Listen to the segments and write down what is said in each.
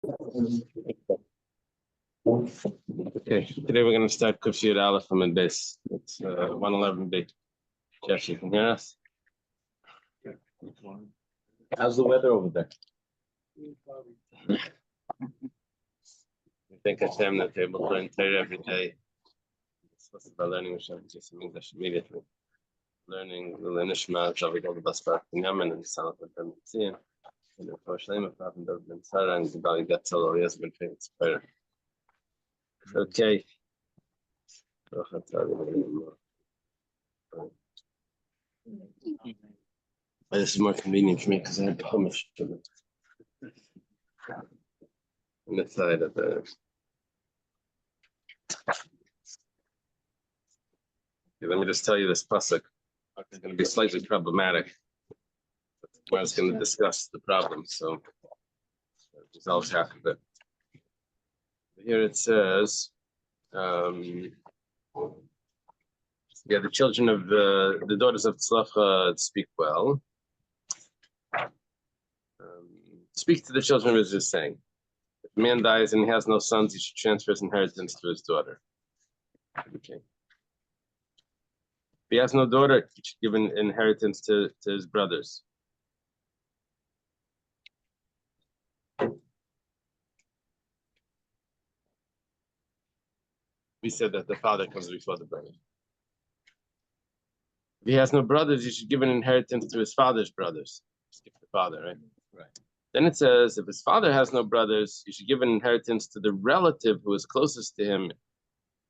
Okay, today we're going to start Kufshir Aleph from Beis. It's 111b. Josh, you can hear us? How's the weather over there? I think Hashem that they're able to learn Torah every day. It's supposed to be learning just some English immediately. Learning the Nishma, Javid the Basra Daf and Salat and Tzien. And then for Shlema, Pavim David Ben Sarah, and Zibali Gatzel, yes, been training Torah. Okay. This is more convenient for me because I have hummus on the side of the. Okay, let me just tell you this pasuk is going to be slightly problematic. Where I was going to discuss the problem, so resolve half of it. Here it says, the children of the daughters of Tzlacha speak well. Speak to the children of Israel, saying, if a man dies and he has no sons, he should transfer his inheritance to his daughter. Okay. If he has no daughter, he should give an inheritance to his brothers. We said that the father comes before the brother. If he has no brothers, he should give an inheritance to his father's brothers. Skip the father, right? Right. Then it says, if his father has no brothers, he should give an inheritance to the relative who is closest to him.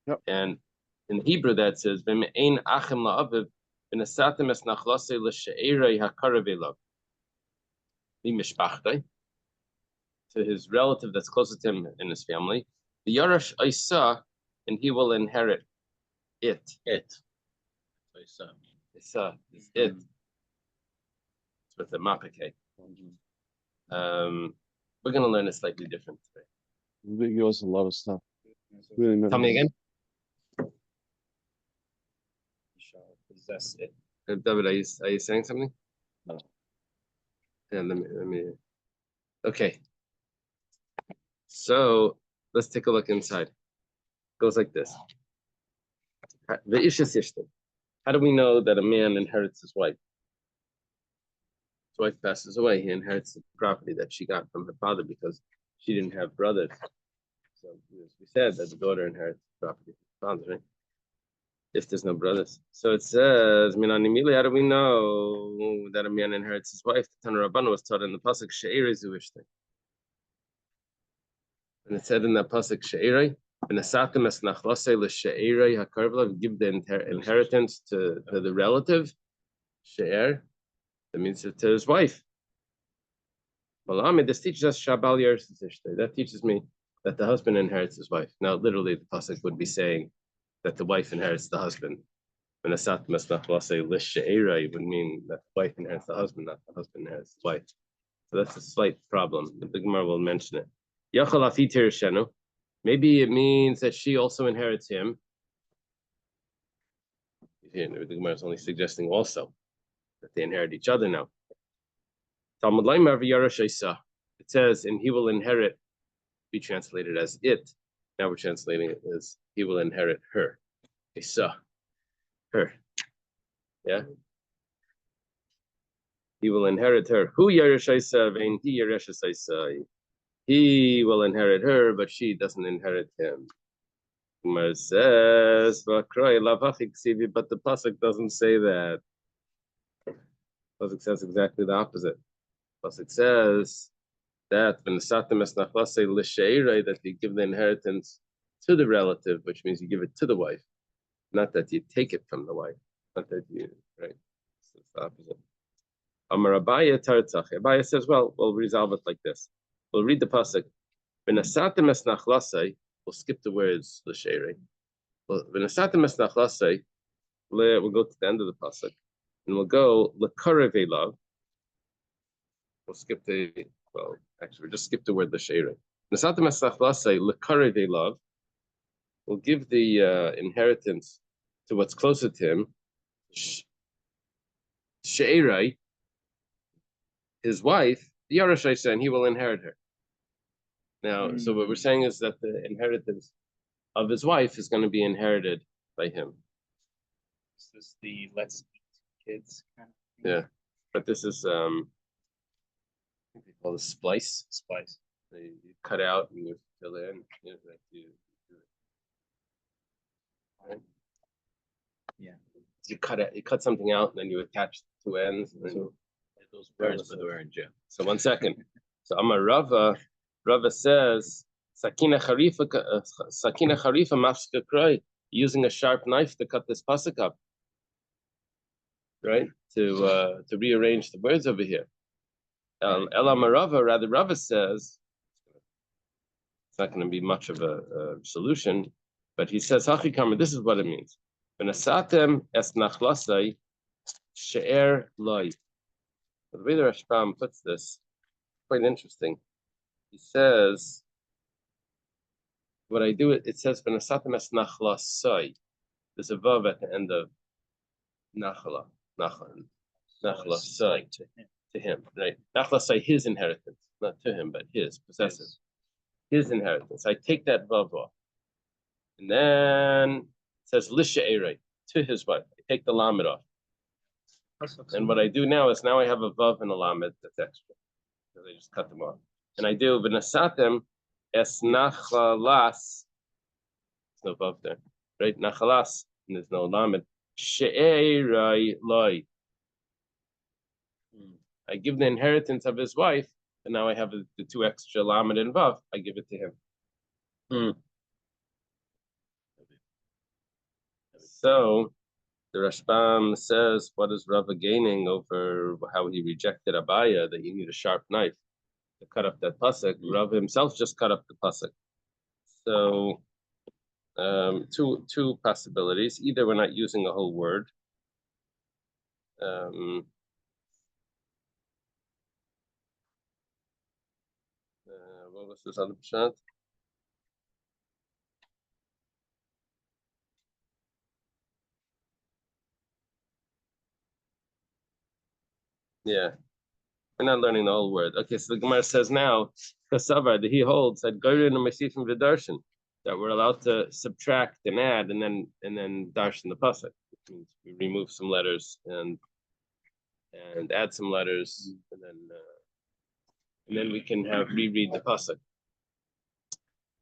Yep. And in Hebrew that says, "V'me'ein achem la'aviv v'nesatem es nachlasei l'she'erei hakaravei mishpachtei," to his relative that's closest to him in his family. The Yarash Isa, and he will inherit it. Isa is it. It's with the mapake. We're going to learn it slightly different today. He knows a lot of stuff. Really. Tell me again. Possess it. David, are you saying something? No. Yeah, let me. Okay. So let's take a look inside. It goes like this. How do we know that a man inherits his wife? His wife passes away. He inherits the property that she got from her father because she didn't have brothers. So as we said that the daughter inherits the property from the father, right? If there's no brothers. So it says, how do we know that a man inherits his wife? The Tana Rabbanu was taught in the pasuk She'erei Zuishte. And it said in that pasuk She'erei, v'nesatem es nachlasei l'she'erei hakarvei, give the inheritance to the relative, She'er. That means to his wife. This teaches us Shabal Yeris. That teaches me that the husband inherits his wife. Now, literally, the pasuk would be saying that the wife inherits the husband. When a satmas nachlasei l'she'erei would mean that the wife inherits the husband, not the husband inherits the wife. So that's a slight problem. The Gemara will mention it. Yachal afi tirishenu. Maybe it means that she also inherits him. The Gemara is only suggesting also that they inherit each other now. Talmud Laimar v'yarash Isa. It says, and he will inherit, be translated as it. Now we're translating it as he will inherit her. Isa. Her. Yeah? He will inherit her. Who yarash Isa vein he yarash Isa. He will inherit her, but she doesn't inherit him. Gemara says, but the pasuk doesn't say that. Pasuk says exactly the opposite. Pasuk says that that you give the inheritance to the relative, which means you give it to the wife, not that you take it from the wife, not that you, right? So it's the opposite. Amar Abaya Tartzach. Abaya says, well, we'll resolve it like this. We'll read the pasuk. We'll skip the words l'sheirei. We'll go to the end of the pasuk, and we'll go l'karevei lav. We'll skip we'll just skip the word l'sheirei. L'karevei lav. We'll give the inheritance to what's closer to him. Sheirei, his wife, the Yarashai, and he will inherit her. Now, so what we're saying is that the inheritance of his wife is going to be inherited by him. Is this the let's eat kids kind of thing? Yeah, but this is I think they call it splice. Spice. They you cut out and you fill in. You know, like you do it. Right? Yeah. You cut something out and then you attach the two ends. And then So those parents, but we're in jail. So 1 second. So Amar Rava. Rava says Sakina Kharifa Mafska Kroy, using a sharp knife to cut this pasuk up. Right? To rearrange the words over here. Ela Marava, rather Rava says it's not going to be much of a solution, but he says Hachikama, this is what it means. Benasatem es nachlasai she'er loy. The way the Rashbam puts this, quite interesting. He says, what I do, it says Benasatem es nachlasai. There's a vav at the end of nachla, nachlasai. To him, right? Nachlasai, his inheritance, not to him, but his, possessive. His inheritance. I take that vav off. And then it says Lisha Eray, to his wife. I take the lamed off. And what I do now is now I have a vav and a lamed that's extra. So they just cut them off. And I do V'nasatem es nachalas. There's no vav there. Right? Nachalas, and there's no lamed. She'eray loy. I give the inheritance of his wife, and now I have the two extra lamed and vav. I give it to him. So the Rashbam says, what is Rava gaining over how he rejected Abaya, that you need a sharp knife to cut up that pasuk? Rava himself just cut up the pasuk. So two possibilities. Either we're not using a whole word. What was this other pshat? Yeah, we're not learning the whole word. Okay, so the Gemara says now, Kasavar, that he holds that Goyrin and Masifim Vidarshan, that we're allowed to subtract and add and then darshan the pasuk, which means we remove some letters and add some letters, and then we can reread the pasuk.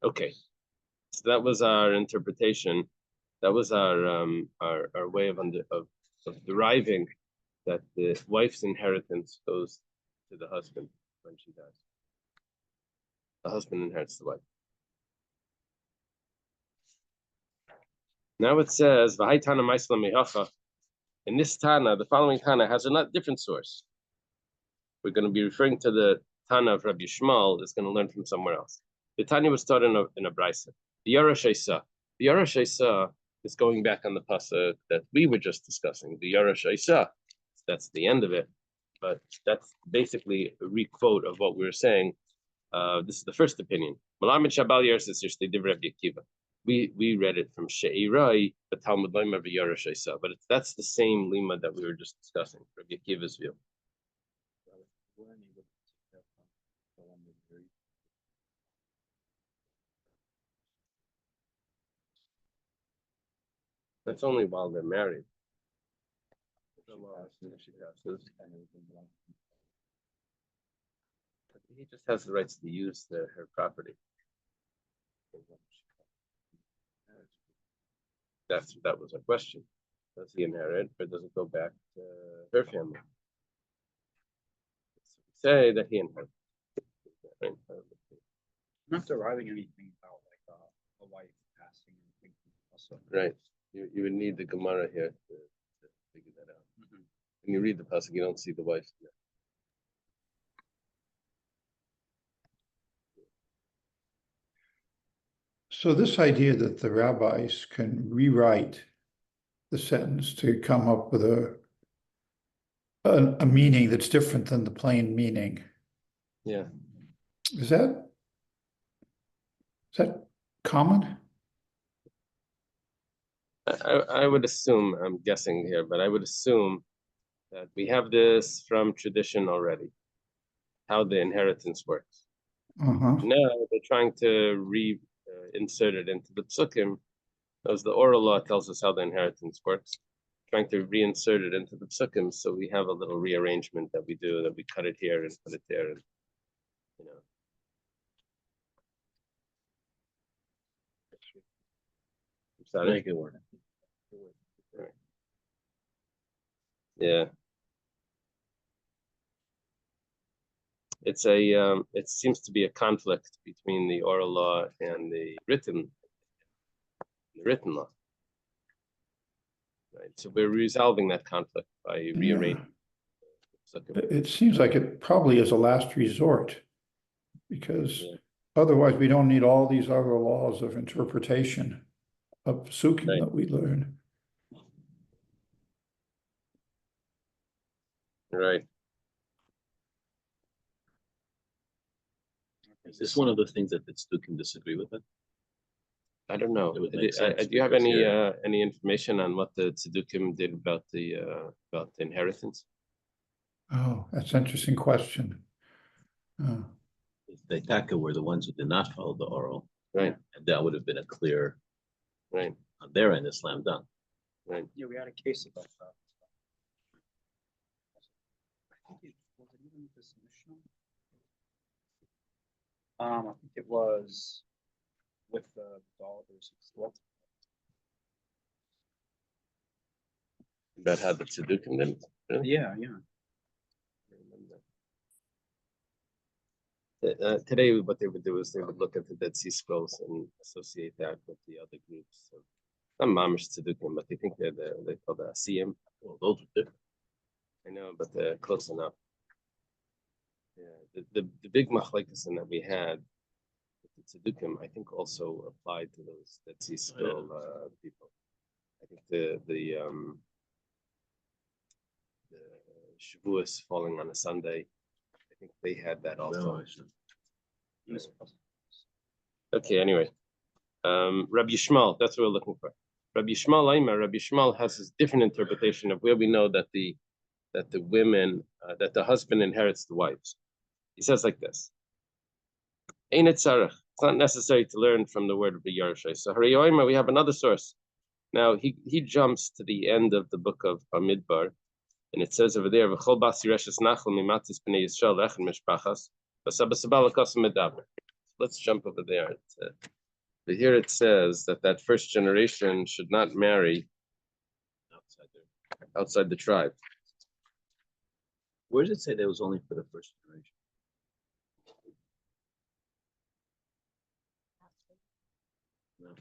Okay, so that was our interpretation. That was our way of deriving that the wife's inheritance goes to the husband when she dies. The husband inherits the wife. Now it says, "V'hai Tana Maisla Mehacha." In this Tana, the following Tana has a not different source. We're going to be referring to the Tana of Rabbi Shmuel. That's going to learn from somewhere else. The Tanya was taught in a brisa. The Yarash Isa. The Yarash Isa is going back on the pasuk that we were just discussing. The Yarash Isa. That's the end of it, but that's basically a requote of what we were saying. This is the first opinion. Malamed Shabal Yersis Yishte Div Rabbi Akiva. We read it from She'irai, the Talmud Lema of Yarash Isa, but that's the same lima that we were just discussing. Rabbi Akiva's view. That's only while they're married. He just has the rights to use her property. That was our question. Does he inherit, or does it go back to her family? So we say that he inherits. I'm not deriving anything about like a wife passing and thinking also. Right. You would need the Gemara here to figure that out. When you read the pasuk, you don't see the wife. So this idea that the rabbis can rewrite the sentence to come up with a meaning that's different than the plain meaning. Yeah. Is that common? I would assume, I'm guessing here, but I would assume that we have this from tradition already, how the inheritance works. Uh-huh. Now they're trying to reinsert it into the psukim. As the oral law tells us how the inheritance works, trying to reinsert it into the psukim, so we have a little rearrangement that we do, that we cut it here and put it there, and you know. Make it work. Yeah. It's a it seems to be a conflict between the oral law and the written law. Right. So we're resolving that conflict by rearranging. It seems like it probably is a last resort, because otherwise we don't need all these other laws of interpretation of psukim Right. that we learn. Right. Is this one of the things that the Stu can disagree with it? I don't know. It would Do make sense you have because any here- any information on what the Tzedukim did about the inheritance? Oh, that's an interesting question. The Taka were the ones who did not follow the oral, Right. and that would have been a clear Right. on their end, a slam dunk. Right. Yeah, we had a case about that. I think was it even this Mishnah? I think it was with the dollars. Well, About how the Tzedukim did it? Really? yeah. Today, what they would do is they would look at the Dead Sea Scrolls and associate that with the other groups. So, not Mamish Tzedukim, but they think they're they call the Asiyim. Well, those are different. I know, but they're close enough. Yeah, the big machlekes that we had with the Tzedukim, I think, also applied to those Dead Sea Scroll people. I think the Shavuos falling on a Sunday, I think they had that also. Okay, anyway. Rabbi Yishmael, that's what we're looking for. Rabbi Yishmael has this different interpretation of where we know that the women, that the husband inherits the wives. He says like this. Ein it tzarech. It's not necessary to learn from the word of the Yarshay. So Hariyoima, we have another source. Now he jumps to the end of the book of Bamidbar, and it says over there, V'chol bas yireshes nachal mimatis b'nei Yisrael lechen mishpachas, v'sabasabal akasim medaber. Let's jump over there. But here it says that first generation should not marry outside the tribe. Where does it say that was only for the first generation? No.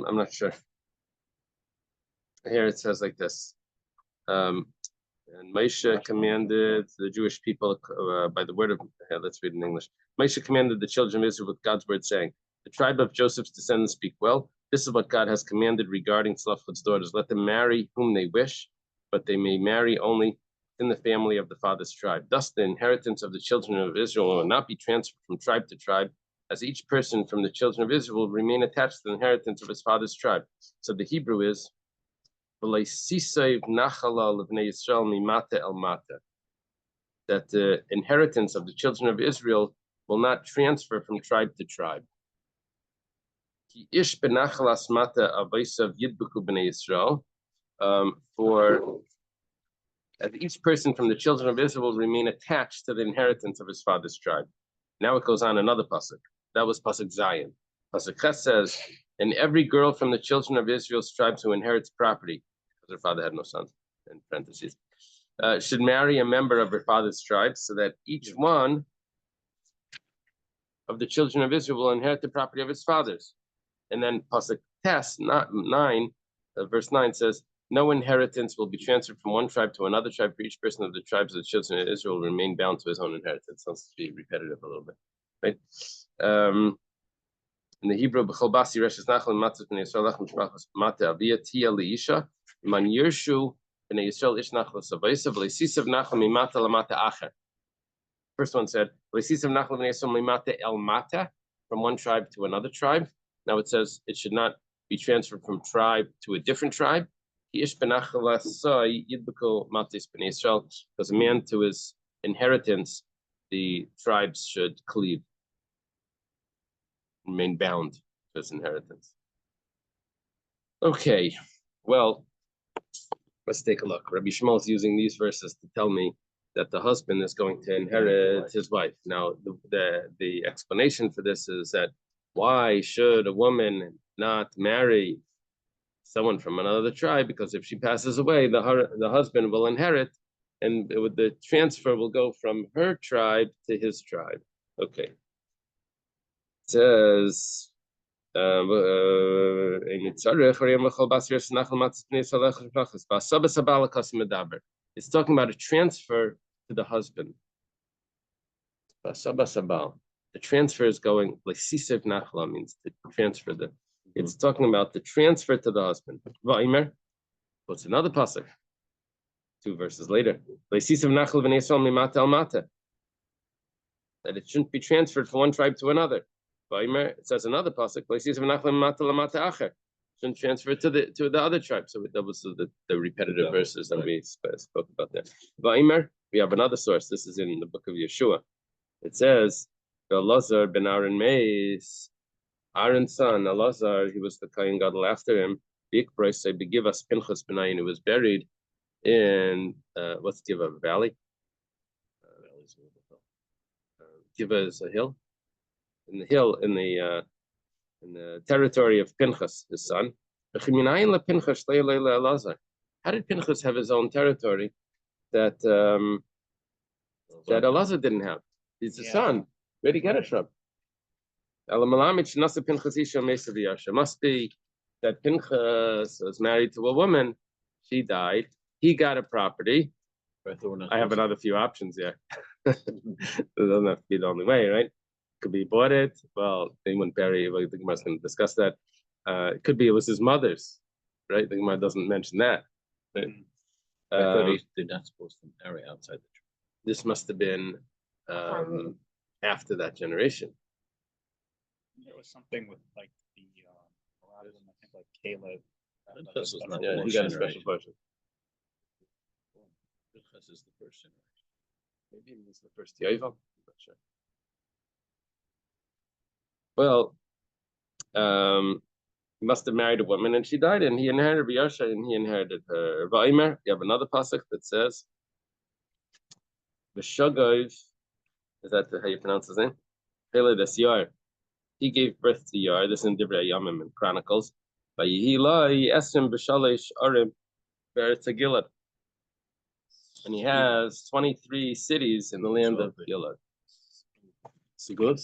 I'm not sure. Here it says like this. And Moshe commanded the Jewish people by the word of, let's read in English. Moshe commanded the children of Israel with God's word, saying, the tribe of Joseph's descendants speak well. This is what God has commanded regarding Tzlafchad's daughters. Let them marry whom they wish, but they may marry only in the family of the father's tribe. Thus, the inheritance of the children of Israel will not be transferred from tribe to tribe, as each person from the children of Israel will remain attached to the inheritance of his father's tribe. So the Hebrew is, that the inheritance of the children of Israel will not transfer from tribe to tribe. For as each person from the children of Israel will remain attached to the inheritance of his father's tribe. Now it goes on another pasuk. That was pasuk Zion. Pasuk Ches says, and every girl from the children of Israel's tribes who inherits property, because her father had no sons, in parentheses, should marry a member of her father's tribe, so that each one of the children of Israel will inherit the property of his fathers. And then pasuk Tes 9, verse 9 says, no inheritance will be transferred from one tribe to another tribe, for each person of the tribes of the children of Israel will remain bound to his own inheritance. Sounds to be repetitive a little bit, right? In the Hebrew, b'chol basi reshes nachal matzah b'nei Yisrael lechem shmachas mata aviyah tia liisha man yirshu b'nei Yisrael ish nachal savaisa v'leisisav nachal mimata lamata acher. first one said, from one tribe to another tribe. Now it says it should not be transferred from tribe to a different tribe. Because a man to his inheritance, the tribes should cleave, remain bound to his inheritance. Okay, well, let's take a look. Rabbi Shmuel is using these verses to tell me that the husband is going to inherit his wife. Now, the explanation for this is that why should a woman not marry someone from another tribe? Because if she passes away, the husband will inherit, and the transfer will go from her tribe to his tribe. Okay. It says, it's talking about a transfer to the husband. The transfer is going, means to transfer the. It's talking about the transfer to the husband. What's another pasuk? 2 verses later. That it shouldn't be transferred from one tribe to another. It says another pasuk. Shouldn't transfer to the other tribe. So that was the repetitive verses that we spoke about there. We have another source. This is in the book of Yeshua. It says, Elazar ben Aaron Meis, Aaron's son, Elazar, he was the Kohen Gadol after him. Begivas Pinchas Benayin, who was buried in what's Giva Valley? Giva is a hill. In the territory of Pinchas, his son. How did Pinchas have his own territory that Elazar didn't have? He's the son. Where'd he get it from? Must be that Pinchas was married to a woman. She died. He got a property. I have another few options here. It doesn't have to be the only way, right? Could be bought it. Well, they wouldn't bury. Well, the Gemara's going to discuss that. It could be it was his mother's, right? The Gemara doesn't mention that. Right? I thought they're not supposed to marry outside the tribe. This must have been after that generation. There was something with like the a lot of them, I think, like Caleb. Pinchas was not Yeah, he got a special portion. Pinchas is the first generation. Maybe it was the first Yovel. I'm not sure. Well, he must have married a woman and she died, and he inherited B'Yarsha, and he inherited her. Va'imer, you have another pasuk that says, V'shogov, is that how you pronounce his name? This Yar. He gave birth to Yar. This is in Divrei Yamim and Chronicles. Vayihilai Esrim B'Shalish Arim Beretz Gilad. And he has 23 cities in the land of Gilad. Sigud?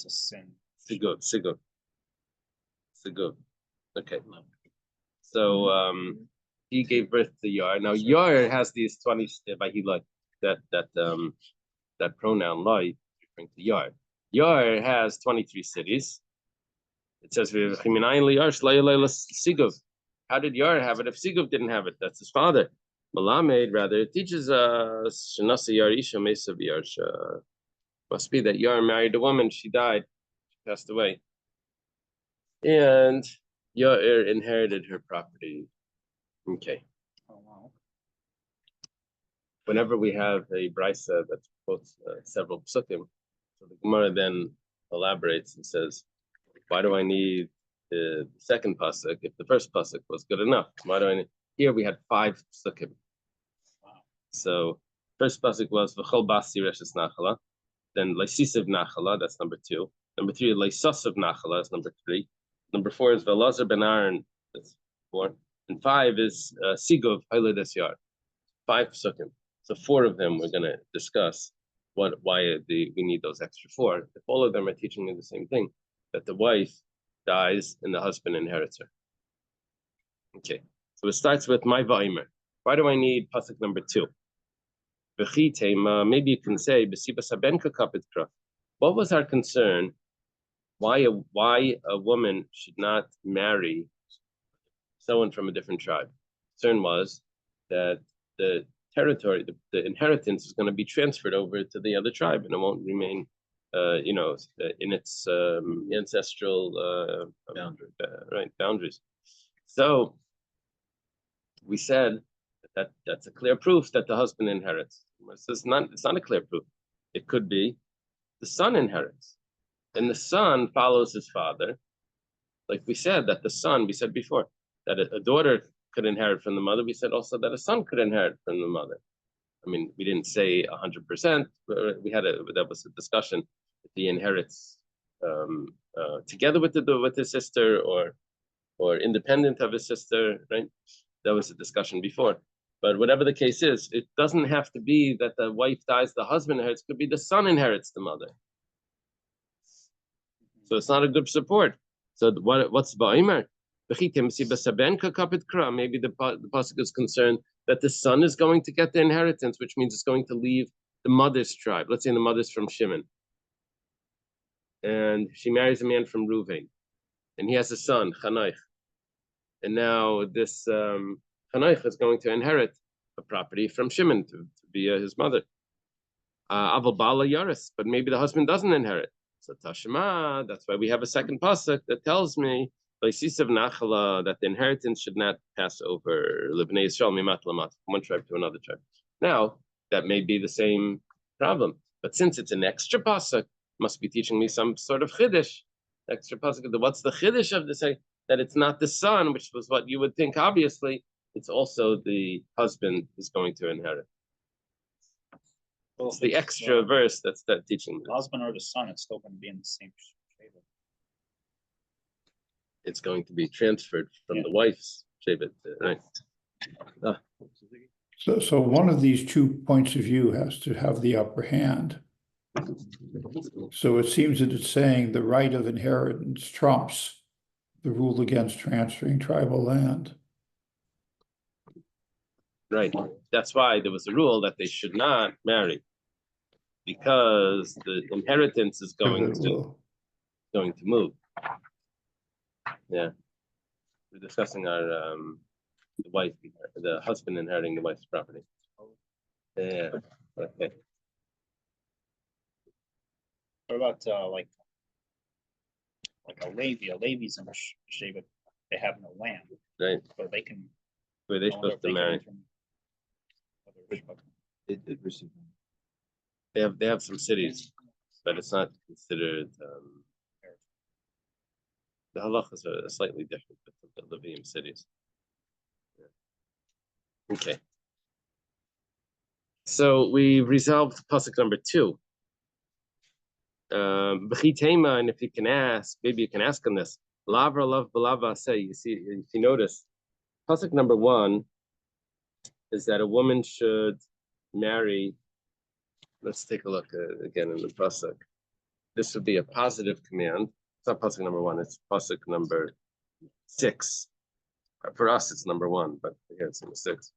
Sigud. Okay. So he gave birth to Yar. Now Yar has these 20 that pronoun lai referring to Yar. Yar has 23 cities. It says how did Yar have it if Sigov didn't have it? That's his father. Malamed rather teaches us must be that Yar married a woman, she died, she passed away. And Yair inherited her property. Okay. Oh, wow. Whenever we have a brisa that quotes several psukim, so the Gemara then elaborates and says, why do I need the second pasuk if the first pasuk was good enough? Why do I need? Here we had 5 psukim. Wow. So first pasuk was v'chol basi reshes nachala, then leisisiv nachala, that's number 2. Number 3, leisasiv nachala is number 3. Number 4 is Velazar ben Aaron, that's 4. And 5 is Sigov Hailedes Yar. 5 psukim. So 4 of them we're going to discuss why we need those extra 4. If all of them are teaching you the same thing, that the wife dies and the husband inherits her. Okay, so it starts with my va'imer. Why do I need pasuk number 2? Maybe you can say, what was our concern? Why a woman should not marry someone from a different tribe? Concern was that the territory, the inheritance is going to be transferred over to the other tribe, and it won't remain, in its ancestral boundaries. So we said that's a clear proof that the husband inherits. It's not a clear proof. It could be the son inherits, and the son follows his father. Like we said, that the son, we said before, that a daughter could inherit from the mother. We said also that a son could inherit from the mother. I mean, we didn't say 100%, but that was a discussion. If he inherits together with his sister or independent of his sister, right? That was a discussion before. But whatever the case is, it doesn't have to be that the wife dies, the husband inherits. It could be the son inherits the mother. So it's not a good support. So what's Ba'imer? Maybe the pasuk is concerned that the son is going to get the inheritance, which means it's going to leave the mother's tribe. Let's say the mother's from Shimon, and she marries a man from Ruvain, and he has a son, Chanaich. And now this Chanaich is going to inherit a property from Shimon to be his mother. Aval Bala Yaris, but maybe the husband doesn't inherit. So Tashma, that's why we have a second pasuk that tells me that the inheritance should not pass over Libnei Yisrael mimat lamat, from one tribe to another tribe. Now, that may be the same problem, but since it's an extra pasuk, must be teaching me some sort of chiddush. Extra pasuk. What's the chiddush of this? That it's not the son, which was what you would think. Obviously, it's also the husband is going to inherit. Well, it's the extra verse that's teaching me. The husband or the son, it's still going to be in the same sheva. It's going to be transferred from the wife's sheva, right? So one of these two points of view has to have the upper hand. So it seems that it's saying the right of inheritance trumps the rule against transferring tribal land. Right. That's why there was a rule that they should not marry, because the inheritance is going to move. Yeah. We're discussing our the husband inheriting the wife's property. Yeah. Okay. What about like a Levi? A Levi's in sheva, they have no land, Right. but they can. Were they supposed to marry? They have some cities, but it's not considered. The halachas are slightly different with the Levium cities. Yeah. Okay. So we resolved pasuk number 2. And if you can ask, maybe you can ask on this. Lavra love balava say. You see, if you notice, pasuk number 1 is that a woman should marry. Let's take a look again in the pasuk. This would be a positive command. It's not pasuk number 1. It's pasuk number 6. For us, it's number 1, but here it's number 6.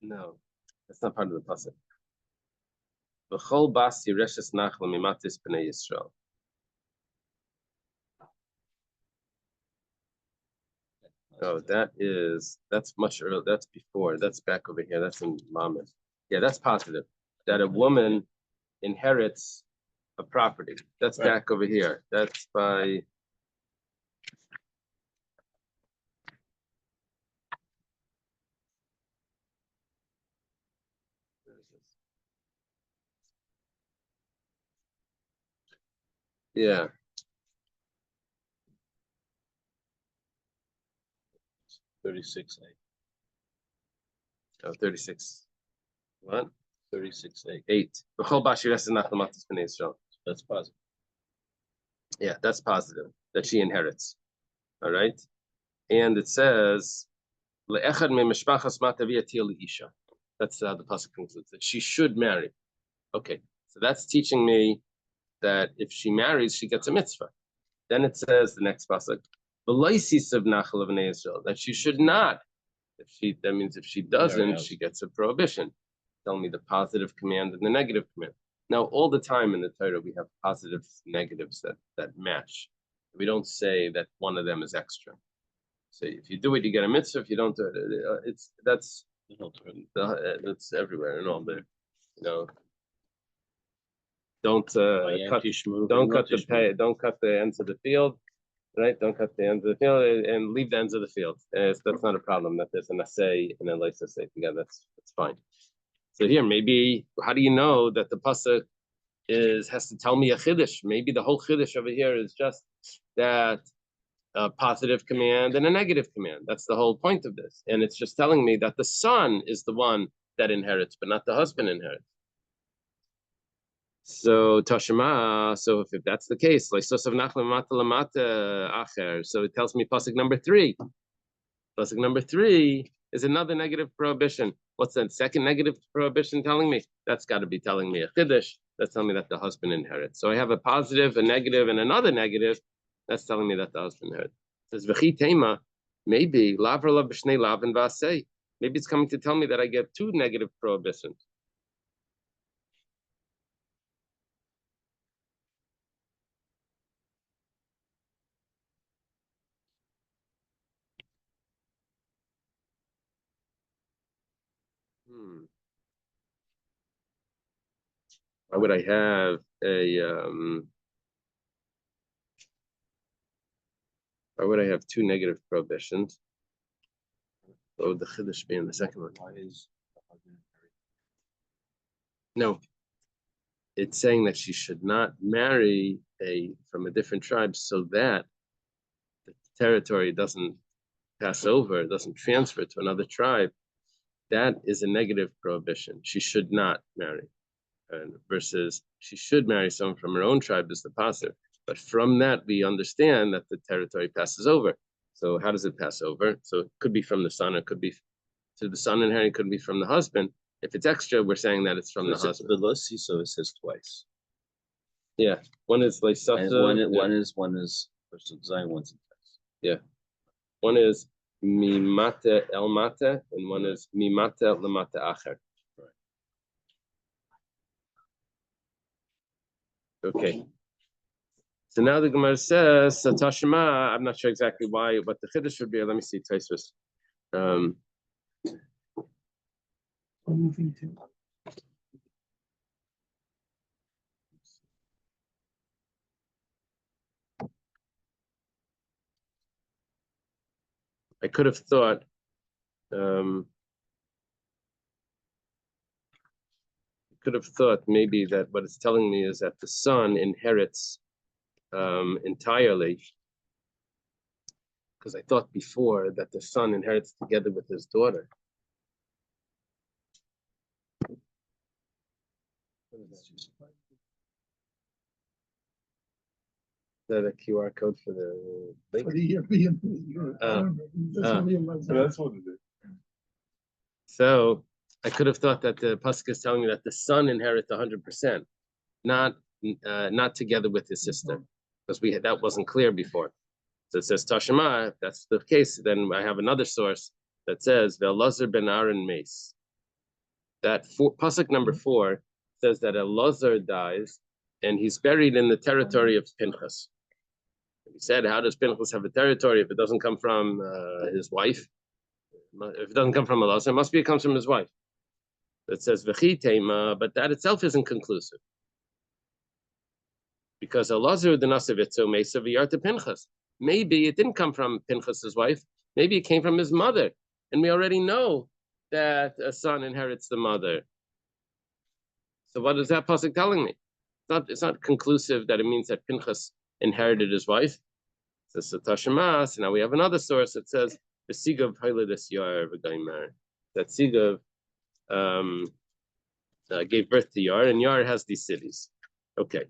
No, that's not part of the pasuk. V'chol bas yireshes nachla mimatis b'nei Yisrael. Oh, that's much earlier. That's before. That's back over here. That's in Mammon. Yeah, that's positive. That a woman inherits a property. That's right. Back over here. That's by. Yeah. Oh, 36. What? 36:8. That's positive. Yeah, that's positive. That she inherits. All right. And it says, that's how the pasuk concludes, that she should marry. Okay, so that's teaching me that if she marries, she gets a mitzvah. Then it says the next pasuk, that she should not. That means if she doesn't, she gets a prohibition. Tell me the positive command and the negative command. Now, all the time in the Torah, we have positives, negatives that match. We don't say that one of them is extra. So if you do it, you get a mitzvah. If you don't do it, that's everywhere and all the, don't cut the ends of the field, right? Don't cut the ends of the field and leave the ends of the field. That's not a problem. That there's an assay and a lice assay together. That's fine. So here, maybe how do you know that the pasuk has to tell me a chiddush? Maybe the whole chiddush over here is just that a positive command and a negative command. That's the whole point of this. And it's just telling me that the son is the one that inherits, but not the husband inherits. So Tashima, so if that's the case, so it tells me pasuk number 3. Pasuk number 3 is another negative prohibition. What's that second negative prohibition telling me? That's got to be telling me a chiddush. That's telling me that the husband inherits. So I have a positive, a negative, and another negative. That's telling me that the husband inherits. It says v'chi tema, maybe lavra b'shnei lavin v'asei. Maybe it's coming to tell me that I get 2 negative prohibitions. Why would I have why would I have 2 negative prohibitions? What would the chiddush be in the second one? No, it's saying that she should not marry from a different tribe so that the territory doesn't pass over, doesn't transfer to another tribe. That is a negative prohibition. She should not marry. Versus she should marry someone from her own tribe is the positive. But from that, we understand that the territory passes over. So how does it pass over? So it could be from the son, it could be to the son inheriting, it could be from the husband. If it's extra, we're saying that it's from the husband. The losi, so it says twice. Yeah, one is like one is versus Zion, one's in text. Yeah, one is mimate el mate, and one is mimate lemate acher. Okay. So now the Gemara says, Tashima, I'm not sure exactly what the chiddush should be. Let me see, Taisvis. I could have thought, maybe that what it's telling me is that the son inherits entirely, because I thought before that the son inherits together with his daughter. Is that a QR code for the link? That's what it is. So I could have thought that the pasuk is telling me that the son inherits 100%, not together with his sister, because that wasn't clear before. So it says Tashima. If that's the case, then I have another source that says Ve'elazar ben Aaron Mace. That pasuk number 4 says that Elazar dies and he's buried in the territory of Pinchas. He said, how does Pinchas have a territory if it doesn't come from his wife? If it doesn't come from Elazar, it must be it comes from his wife. It says v'chi tema, but that itself isn't conclusive. Because Elazar the Nasavitzo Mesa v'yarta Pinchas. Maybe it didn't come from Pinchas's wife. Maybe it came from his mother. And we already know that a son inherits the mother. So what is that pasuk telling me? It's not conclusive that it means that Pinchas inherited his wife. It says Tashima. So now we have another source that says the Sigav Hailadis Yar v'Gaimer. That Sigav gave birth to Yar, and Yar has these cities. Okay.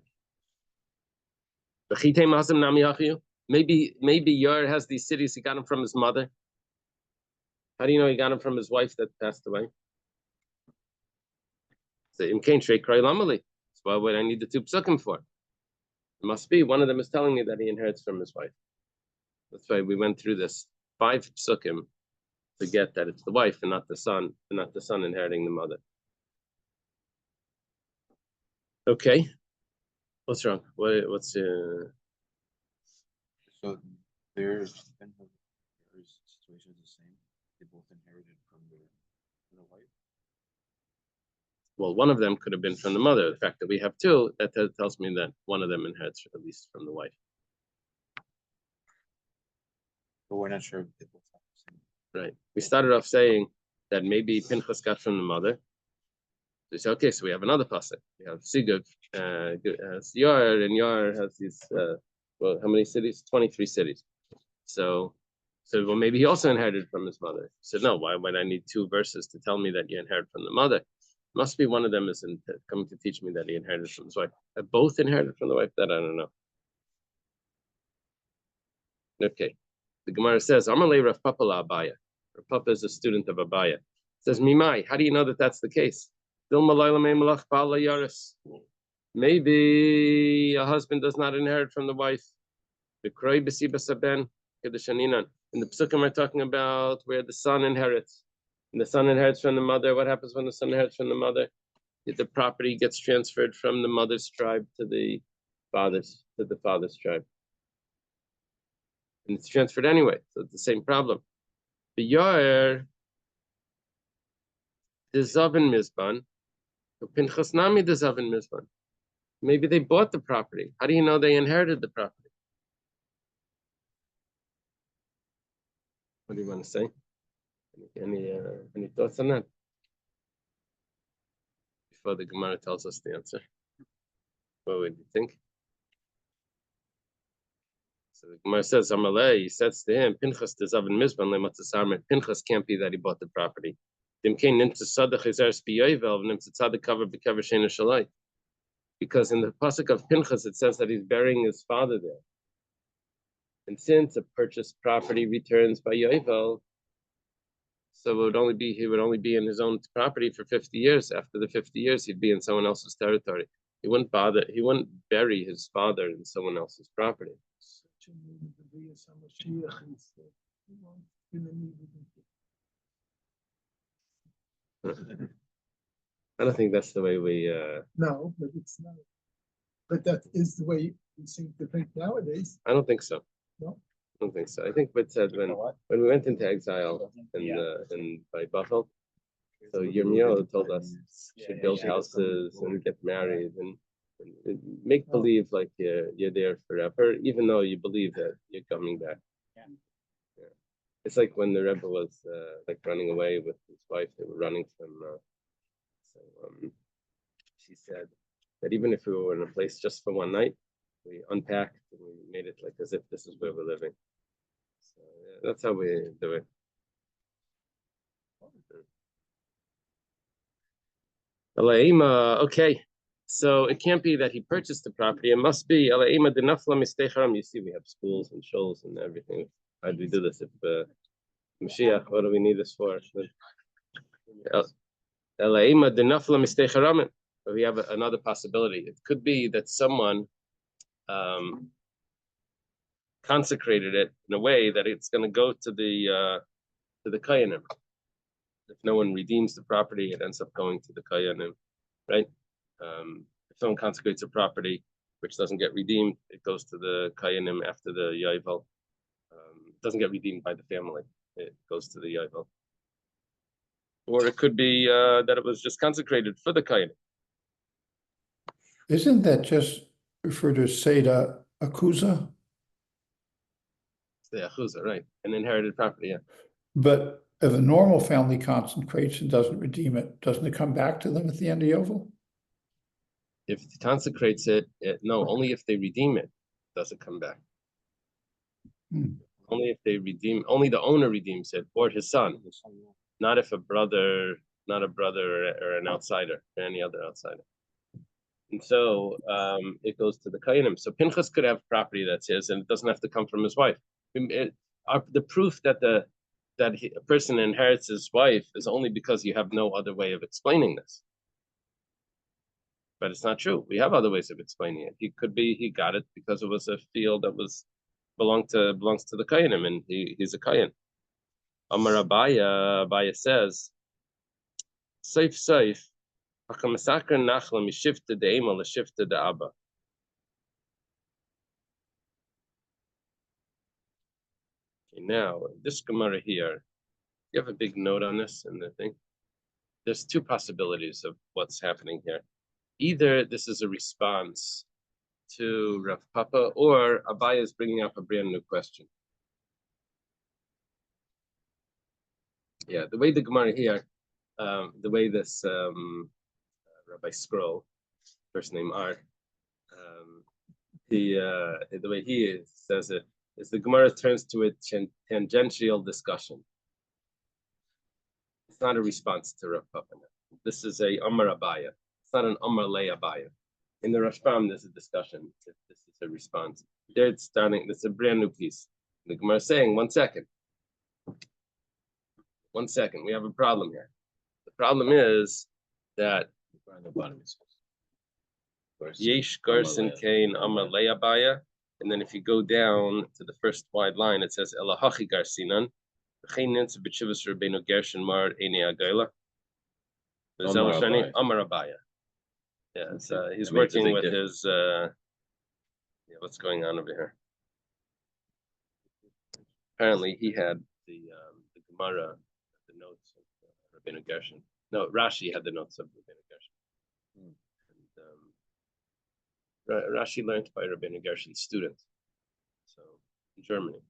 Maybe Yar has these cities. He got them from his mother. How do you know he got them from his wife that passed away? So why would I need the 2 psukim for? It must be one of them is telling me that he inherits from his wife. That's why we went through this 5 psukim to get that it's the wife and not the son, and not the son inheriting the mother. Okay, what's wrong? What's So their situation is the same. They both inherited from the wife. Well, one of them could have been from the mother. The fact that we have two, that tells me that one of them inherits at least from the wife. But we're not sure if they both have the same. Right. We started off saying that maybe Pinchas got from the mother. So we say, okay, so we have another pasuk. We have Sigurd, has Yar, and Yar has these. Well, how many cities? 23 cities. So well, maybe he also inherited from his mother. He said, no, why would I need two verses to tell me that you inherit from the mother? Must be one of them is coming to teach me that he inherited from his wife. Both inherited from the wife? That I don't know. Okay. The Gemara says, Amalei Rav Papa la Abaya. Rav Papa is a student of Abaya. It says, Mimai, how do you know that that's the case? Maybe a husband does not inherit from the wife. In the Psukim we're talking about where the son inherits. And the son inherits from the mother. What happens when the son inherits from the mother? The property gets transferred from the mother's tribe to the father's tribe. And it's transferred anyway, so it's the same problem. The Yair, the Zavin Mizban, the Pinchas Nami the Zavin Mizban. Maybe they bought the property. How do you know they inherited the property? What do you want to say? Any thoughts on that? Before the Gemara tells us the answer. What would you think? So the Gemara says, Amalei, he says to him, Pinchas the Zavin Mizban le'matzasarmet. Pinchas can't be that he bought the property. Because in the pasuk of Pinchas it says that he's burying his father there. And since a purchased property returns by Yovel, so he would only be in his own property for 50 years. After the 50 years, he'd be in someone else's territory. He wouldn't bury his father in someone else's property. I don't think that's the way we. No, but it's not. But that is the way we seem to think nowadays. I don't think so. No, I don't think so. I think what said when we went into exile in by Buffalo, so Yirmiyahu told us to build houses and get married and make believe like you're there forever, even though you believe that you're coming back. Yeah. It's like when the Rebbe was like running away with his wife. They were running from. She said that even if we were in a place just for one night, we unpacked and we made it like as if this is where we're living. So yeah, that's how we do it. Okay, so it can't be that he purchased the property. It must be you see, we have schools and shows and everything. How do we do this? If Mashiach, what do we need this for? But we have another possibility. It could be that someone consecrated it in a way that it's going to go to the Kayanim. If no one redeems the property, it ends up going to the Kayanim, right? If someone consecrates a property which doesn't get redeemed, it goes to the Kayanim after the Yovel. It doesn't get redeemed by the family. It goes to the Yovel. Or it could be that it was just consecrated for the Kayanim. Isn't that just referred to Seda Akuza? The Achuza, right? An inherited property, yeah. But if a normal family consecrates and doesn't redeem it, doesn't it come back to them at the end of Yovel? If it consecrates it, no, only if they redeem it does it come back. Only if they redeem, only the owner redeems it or his son, not if not a brother or an outsider or any other outsider. And so it goes to the Kayanim. So Pinchas could have property that's his, and it doesn't have to come from his wife. The proof that a person inherits his wife is only because you have no other way of explaining this. But it's not true. We have other ways of explaining it. He got it because it was a field that belongs to the Kayanim, and he's a Kayan. Amar Abaya says, Saif. Now, this Gemara here, you have a big note on this in the thing. There's two possibilities of what's happening here. Either this is a response to Rav Papa, or Abaya is bringing up a brand new question. Yeah, the way the Gemara here, the way this Rabbi Scroll, first name Art, the way he says it is the Gemara turns to a tangential discussion. It's not a response to Rav Papa. This is a Amar Abaya. It's not an Amar Le Abaya. In the Rashbam, there's a discussion. If this is a response. There it's starting. It's a brand new piece. The Gemara is saying, 1 second. 1 second. We have a problem here. The problem is that Yesh Garsin Kain Amar Le Abaya. And then if you go down to the first wide line, it says Elahachi Garsinan. Amar Abaya. Yeah, so he's working with his what's going on over here? Apparently he had the Gemara, the notes of Rabbeinu Gershon. No, Rashi had the notes of Rabbeinu Gershon. And Rashi learned by Rabbeinu Gershon's students. So in Germany.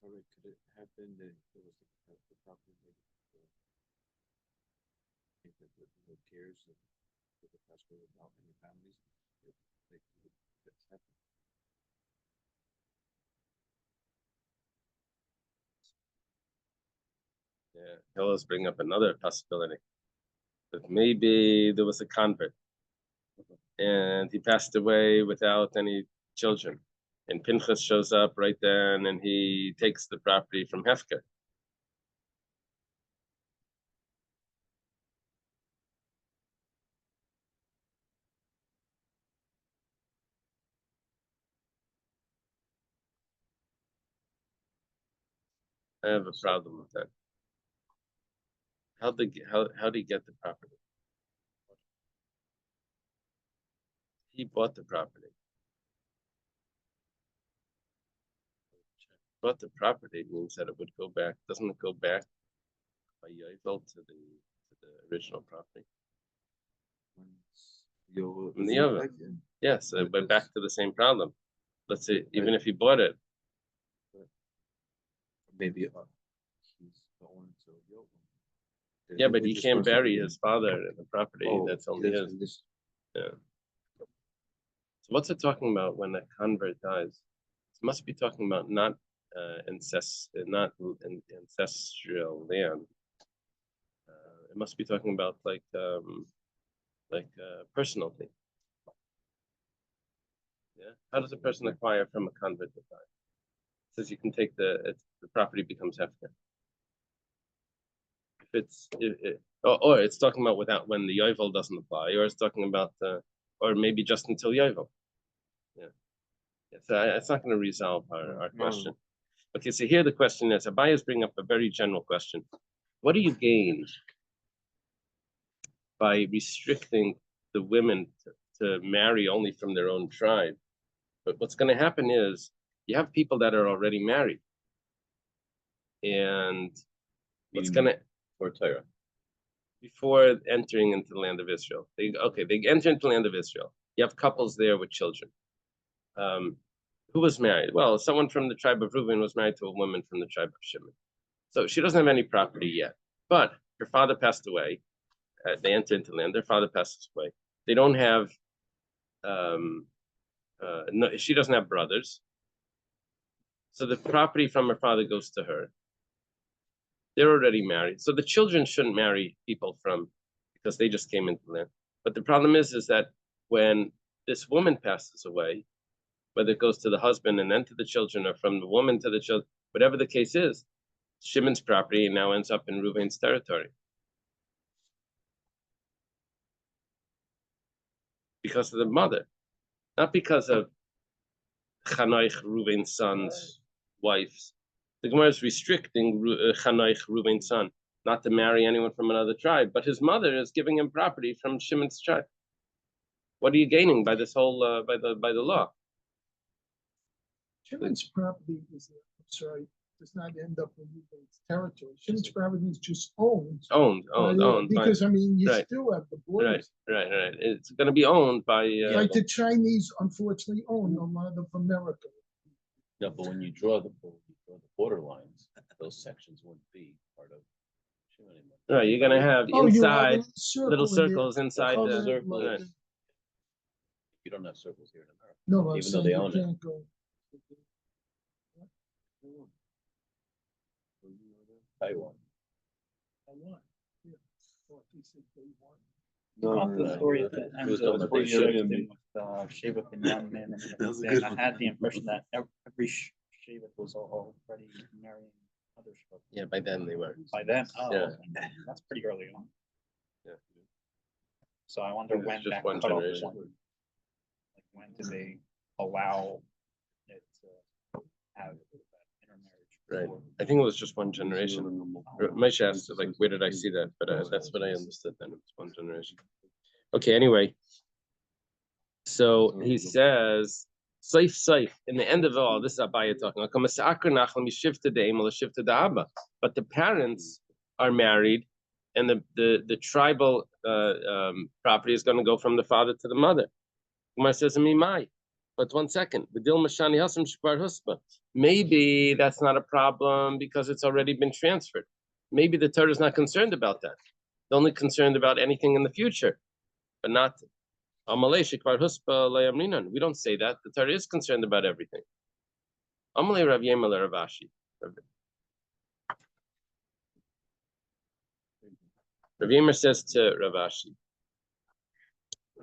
Could it have been that there was the property the tears of the pastor without any families? Yeah, he'll always bring up another possibility. That maybe there was a convert and he passed away without any children. And Pinchas shows up right then and he takes the property from Hefker. I have a problem with that. How did he get the property? He bought the property. Bought the property means that it would go back. Doesn't it go back by Yovel to the original property? From the other. Yes, it went back to the same problem. Let's say even if he bought it. Maybe he's the owner to Yovel. Yeah, but he can't bury his father in the property that's only his. Yeah. So what's it talking about when a convert dies? It must be talking about not ancestral land. It must be talking about like personal thing. Yeah. How does a person acquire from a convert that dies? It says you can take the property becomes hefker. If it's or it's talking about without when the yovel doesn't apply, or it's talking about or maybe just until yovel. Yeah. So it's not going to resolve our question. Okay, so here the question is, Abaya is bringing up a very general question. What do you gain by restricting the women to marry only from their own tribe? But what's going to happen is you have people that are already married. And what's going to... For Torah. Before entering into the land of Israel. They enter into the land of Israel. You have couples there with children. Who was married? Well, someone from the tribe of Reuben was married to a woman from the tribe of Shimon. So she doesn't have any property yet. But her father passed away. They enter into land. Their father passes away. They don't have... she doesn't have brothers. So the property from her father goes to her. They're already married. So the children shouldn't marry people because they just came into the land. But the problem is that when this woman passes away, whether it goes to the husband and then to the children, or from the woman to the children, whatever the case is, Shimon's property now ends up in Reuven's territory. Because of the mother, not because of Chanoich, Reuven's son's wives. The Gemara is restricting Chanoich, Reuven's son, not to marry anyone from another tribe, but his mother is giving him property from Shimon's tribe. What are you gaining by this whole by the law? Shimon's property is, I'm sorry, does not end up in Ruben's territory. Shimon's property is just owned. Owned by, Because, I mean, you right, still have the borders. right. It's going to be owned by, Like the Chinese unfortunately own a lot of America. No, but when you draw the border lines, those sections wouldn't be part of. Shimon anymore. right, you're going to have Oh, you have inside a circle little in there, circles inside the, colored, circle. right. You don't have circles here in America. No, I'm Even though saying they you own it. can't go. Taiwan. Taiwan. Yeah. Well, he said Taiwan. No, The story at the end was of talking the about they story should. with Sheva Pinyan man, That was a and good I one. had the impression that every Sheva was already marrying other Sheva. Yeah, by then they were. By then, oh, Yeah. okay. That's pretty early on. Yeah. So I wonder It's when just that one cutoff generation. point. Like when do they allow it to have that intermarriage? Right. before- I think it was just one generation. Moshe asked, like, where did I see that? But that's what I understood then. It was one generation. Okay, anyway. So he says, safe. In the end of it all, this is Abaya talking. But the parents are married, and the tribal property is going to go from the father to the mother. Gemara says, "Mimai." But 1 second, maybe that's not a problem because it's already been transferred. Maybe the Torah is not concerned about that. They're only concerned about anything in the future, but not Amalei shekvar huspa le'amrinan. We don't say that. The Torah is concerned about everything. Amalei Rav Yemel Rav Ashi. Rav Yemer says to Rav Ashi,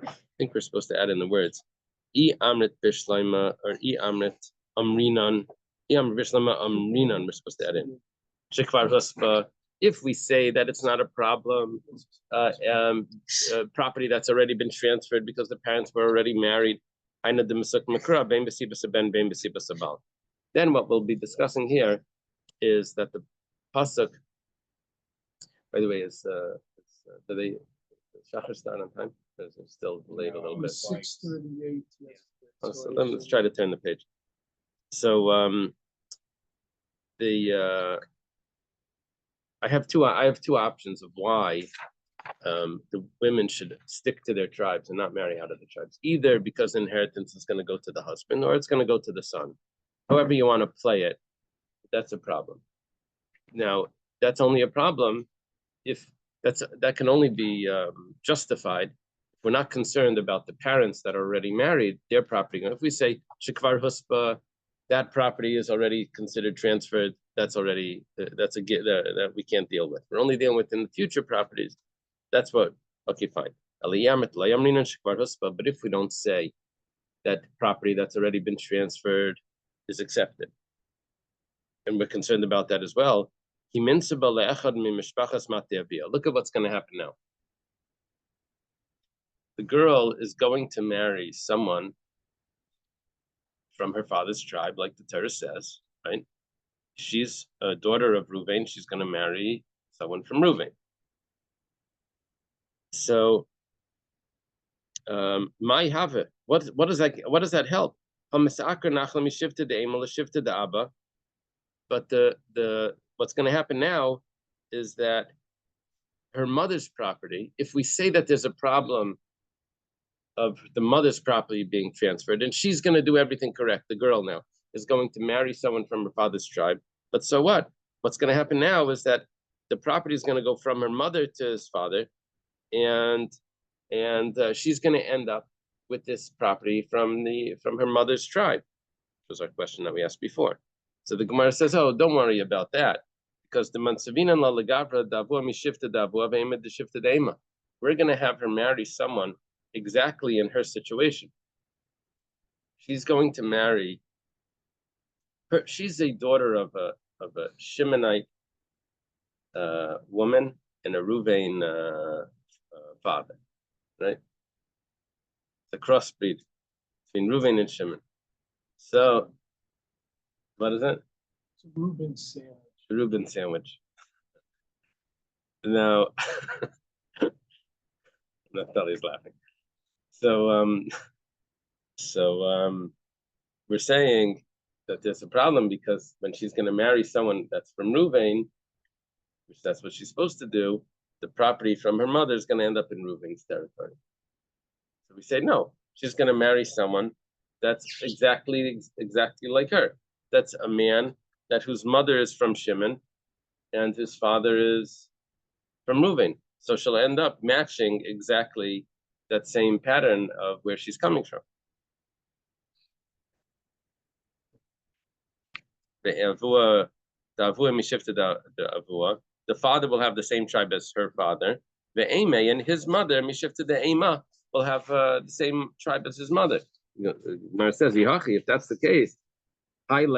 I think we're supposed to add in the words, I amrit bishlaima or I amrit amrinan. I amrit bishlaima amrinan. We're supposed to add in shekvar huspa. If we say that it's not a problem, property that's already been transferred because the parents were already married, then what we'll be discussing here is that the pasuk, by the way, is do they Shachar start on time? Because it's still late a little bit. 6:38. Oh, so then let's try to turn the page. So I have two options of why the women should stick to their tribes and not marry out of the tribes. Either because inheritance is going to go to the husband or it's going to go to the son. However you want to play it, that's a problem. Now, that's only a problem if that can only be justified if we're not concerned about the parents that are already married, their property. If we say shekvar huspa, that property is already considered transferred, that's a that we can't deal with. We're only dealing with in the future properties. That's what, okay, fine. But if we don't say that property that's already been transferred is accepted, and we're concerned about that as well, look at what's going to happen now. The girl is going to marry someone from her father's tribe, like the Torah says, right? She's a daughter of Reuven. She's going to marry someone from Reuven. So, my have it. What does that help? But the what's going to happen now is that her mother's property, if we say that there's a problem of the mother's property being transferred, and she's going to do everything correct, the girl now is going to marry someone from her father's tribe. But so what? What's going to happen now is that the property is going to go from her mother to his father, and she's going to end up with this property from her mother's tribe. Which was our question that we asked before. So the Gemara says, "Oh, don't worry about that, because the Mansavina la legavra davua mishifta davua ve'emed deshifta deima. We're going to have her marry someone exactly in her situation. She's going to marry her. She's a daughter of a Shimonite woman and a Reuven father, right? The crossbreed between Reuven and Shimon. So, what is it? It's a Reuben sandwich. Reuben sandwich. Now, Naftali's laughing. So, we're saying that there's a problem because when she's going to marry someone that's from Reuven, which that's what she's supposed to do, the property from her mother is going to end up in Reuven's territory. So we say no, she's going to marry someone that's exactly like her. That's a man whose mother is from Shimon, and his father is from Reuven. So she'll end up matching exactly that same pattern of where she's coming from. The father will have the same tribe as her father. The Ame and his mother, Mishifta the Ema, will have the same tribe as his mother. Mar says, if that's the case, then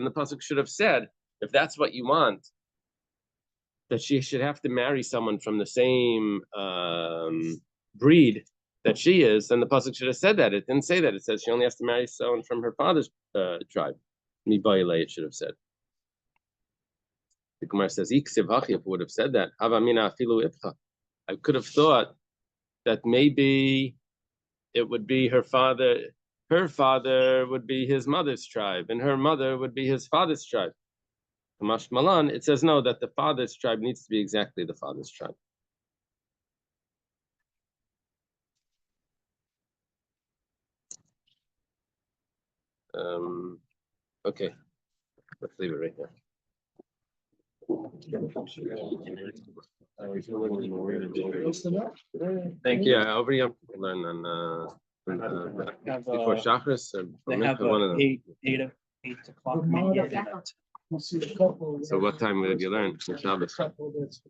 the pasuk should have said, if that's what you want, that she should have to marry someone from the same breed that she is, then the pasuk should have said that. It didn't say that. It says she only has to marry someone from her father's tribe. Mibayle, it should have said. The Gemara says, if it would have said that, I could have thought that maybe it would be her father would be his mother's tribe, and her mother would be his father's tribe. Kamash Malan, it says no, that the father's tribe needs to be exactly the father's tribe. Okay, let's leave it right there. Thank you. Yeah, over here learn on before Shachris or They have one of them. 8 o'clock. The meeting. model- We'll see a couple. So what time did you learn? Shabbos. Couple that's-